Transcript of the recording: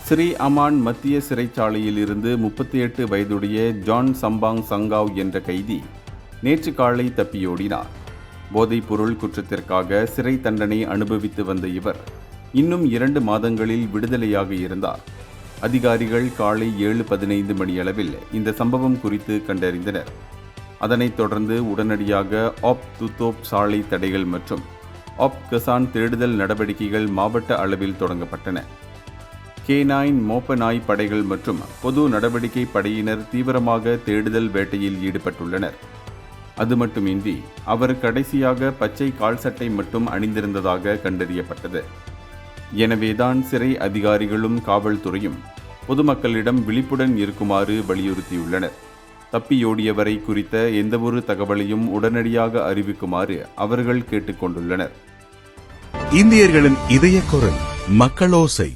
ஸ்ரீ அமான் மத்திய சிறைச்சாலையில் இருந்து 38 வயதுடைய ஜான் சம்பாங் சங்காவ் என்ற கைதி நேற்று காலை தப்பியோடினார். போதைப்பொருள் குற்றத்திற்காக சிறை தண்டனை அனுபவித்து வந்த இவர் இன்னும் 2 மாதங்களில் விடுதலையாக இருந்தார். அதிகாரிகள் காலை 7:15 மணியளவில் இந்த சம்பவம் குறித்து கண்டறிந்தனர். அதனைத் தொடர்ந்து உடனடியாக ஆப் துத்தோப் சாலை தடைகள் மற்றும் ஆப் கசான் தேடுதல் நடவடிக்கைகள் மாவட்ட அளவில் தொடங்கப்பட்டன. K9 மோப்ப நாய் படைகள் மற்றும் பொது நடவடிக்கை படையினர் தீவிரமாக தேடுதல் வேட்டையில் ஈடுபட்டுள்ளனர். அது மட்டுமின்றி அவர் கடைசியாக பச்சை கால் சட்டை மட்டும் அணிந்திருந்ததாக கண்டறியப்பட்டது. எனவேதான் சிறை அதிகாரிகளும் காவல்துறையும் பொதுமக்களிடம் விழிப்புடன் இருக்குமாறு வலியுறுத்தியுள்ளனர். தப்பியோடியவரை குறித்த எந்தவொரு தகவலையும் உடனடியாக அறிவிக்குமாறு அவர்கள் கேட்டுக்கொண்டுள்ளனர். இந்தியர்களின் இதய குரல் மக்களோசை.